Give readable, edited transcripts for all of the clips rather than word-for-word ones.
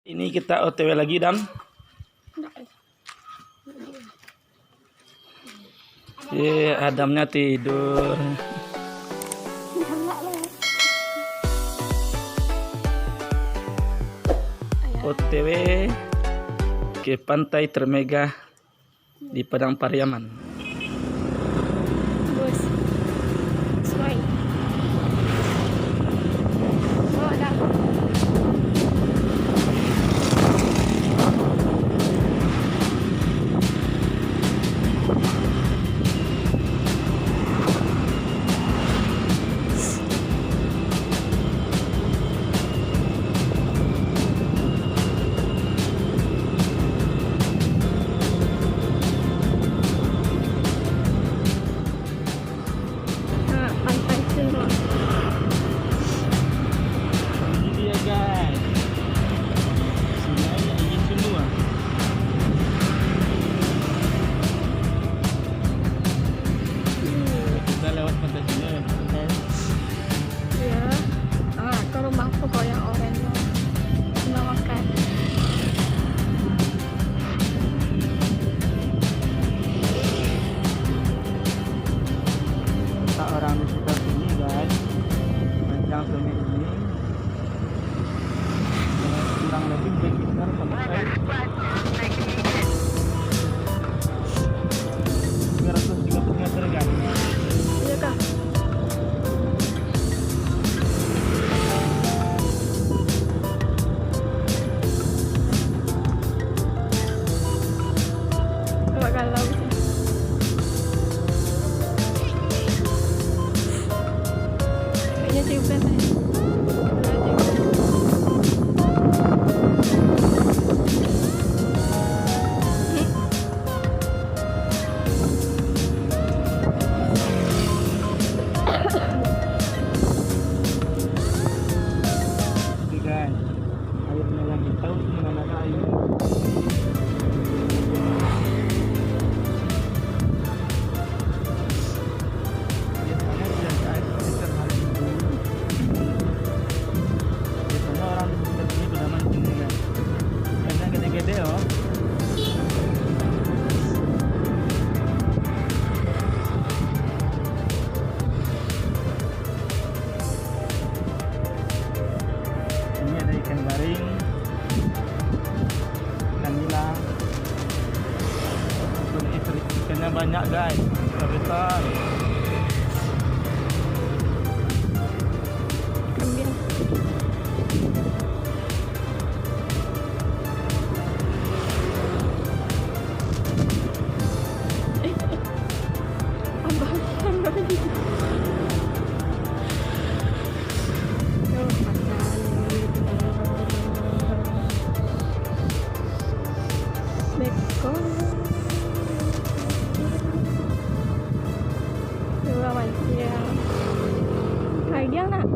Ini kita OTW lagi dan Adamnya tidur. OTW ke pantai termegah di Padang Pariaman. Bus. Sesuai. Oh, dah. Nah, pantai Selawat. Ini dia guys. Semuanya ini semua. Kita lewat pantai sini. Ya. Ah, ke rumahku kok yang oranye. Nggak makan. Kita orang di sekitar sini guys. Panjang sungai ini. Kurang lebih sekitar sampai 330 meter guys. Iya kah? Coba kalau kayaknya juga nih. Oke guys. Airnya yang kita tahu di mana air. Biasanya tidak ada air sekitar hari itu. Biasanya orang di sekitar sini pada mancing nih guys. Ikannya gede-gede oh. Ini ada ikan garing, ikan nila. Ikannya banyak guys, besar. Ambil. Abang. Tuh, makan. Beko. Dua manusia. Hai dia nak.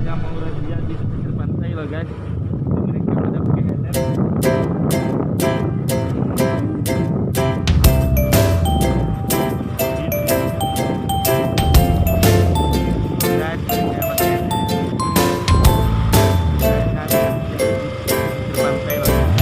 yang mau razia di pesisir pantai loh guys. Mereka pada pakai helm. Guys, mereka pakai helm. Pesisir pantai loh guys.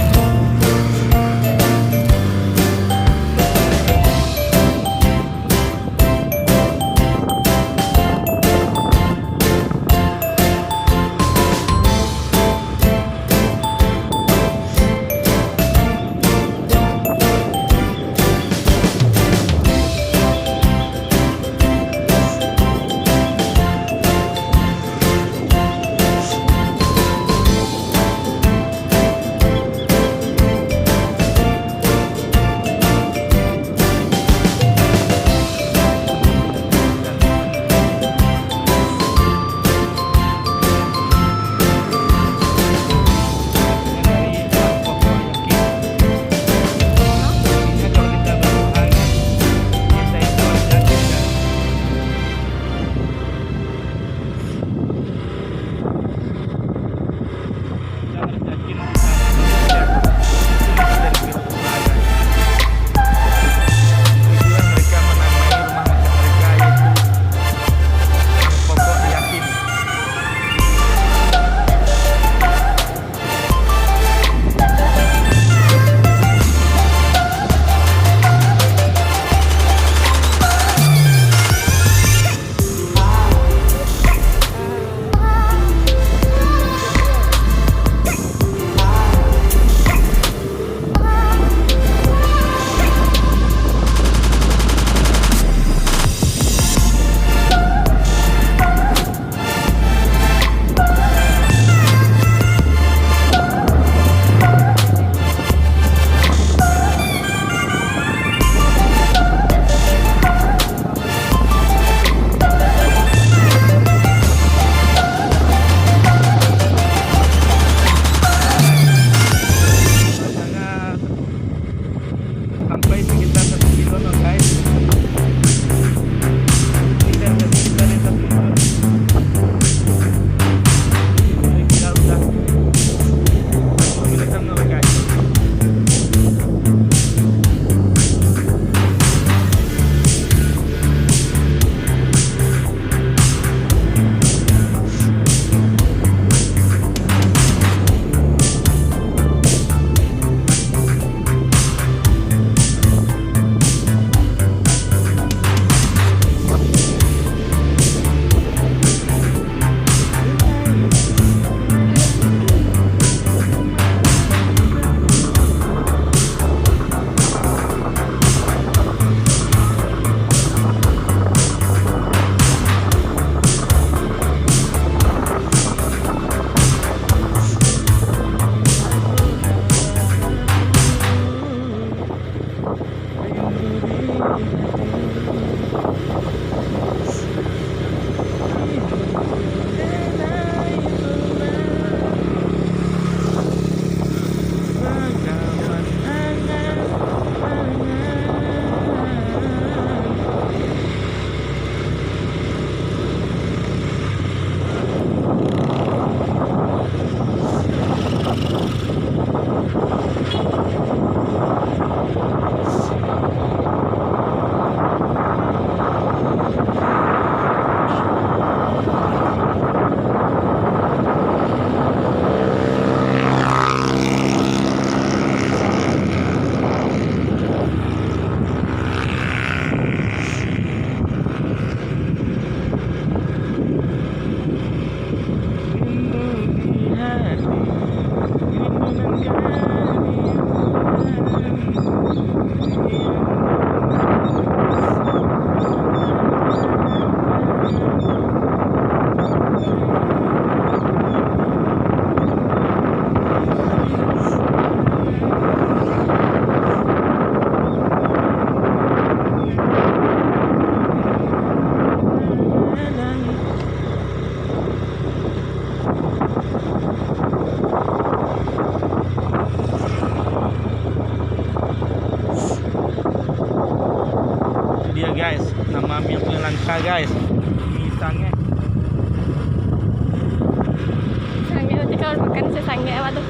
Kayak apa tuh?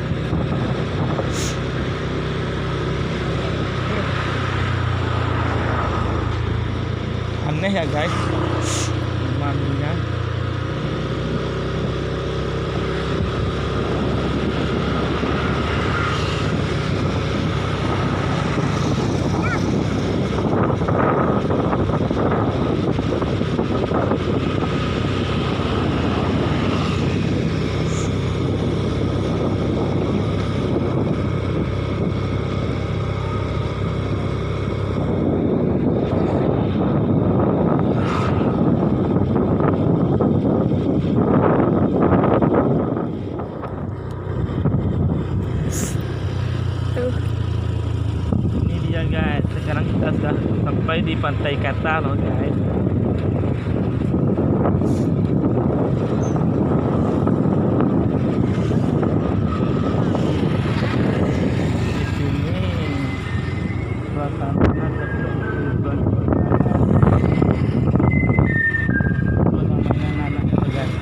Aneh ya guys, maminya. Tuh. Ini dia guys, sekarang kita sudah sampai di pantai Kata loh guys. Di sini suasananya seperti namanya anak guys.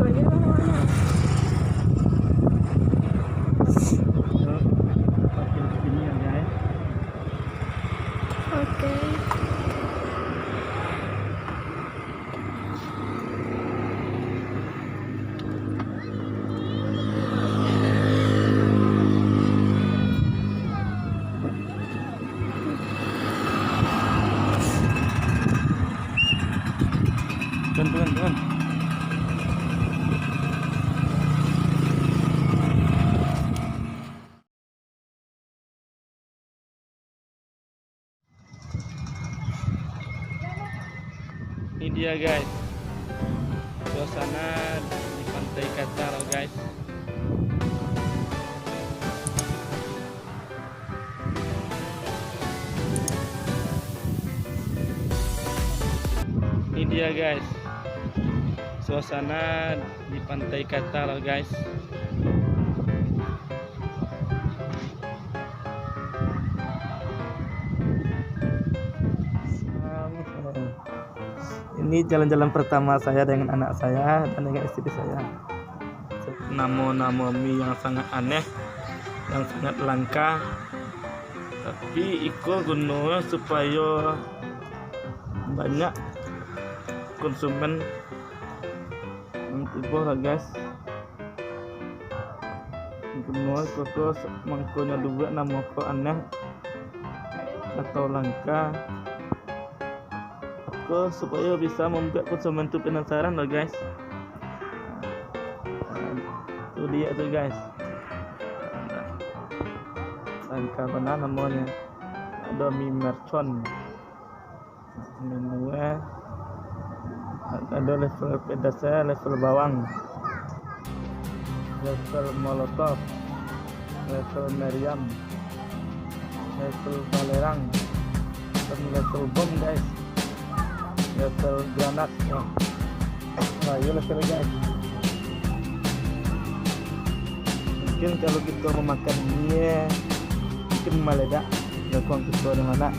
Lagi apa mana? Makin sini ya guys. Oke. Teman-teman. Ini dia guys, suasana di pantai Kata loh guys. Ini dia guys, suasana di pantai Kata loh guys. Ini jalan-jalan pertama saya dengan anak saya dan dengan istri saya. Nama-nama mie yang sangat aneh, yang sangat langka, tapi ikut gunanya supaya banyak konsumen tiba lah guys. Gunanya kok mangkonya juga nama kok aneh atau langka, supaya bisa membuat konsumen itu penasaran loh guys. Itu dia tuh guys, langka mana namanya. Ada mie mercon, menunya ada level pedasnya, level bawang, level molotov, level meriam, level balerang, dan level bom guys, level granat. Nah ini level guys. Mungkin kalau kita memakan mie mungkin meledak, nggak tahu kita di mana.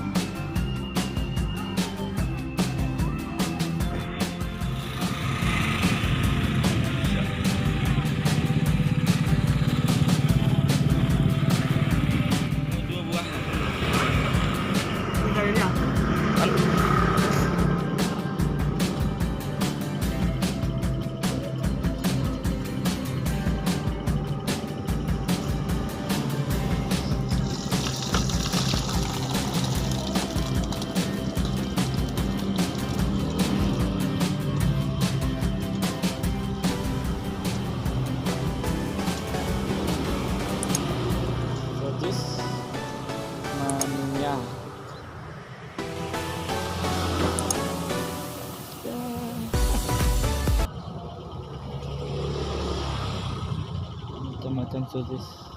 Mania. Macam-macam sosis.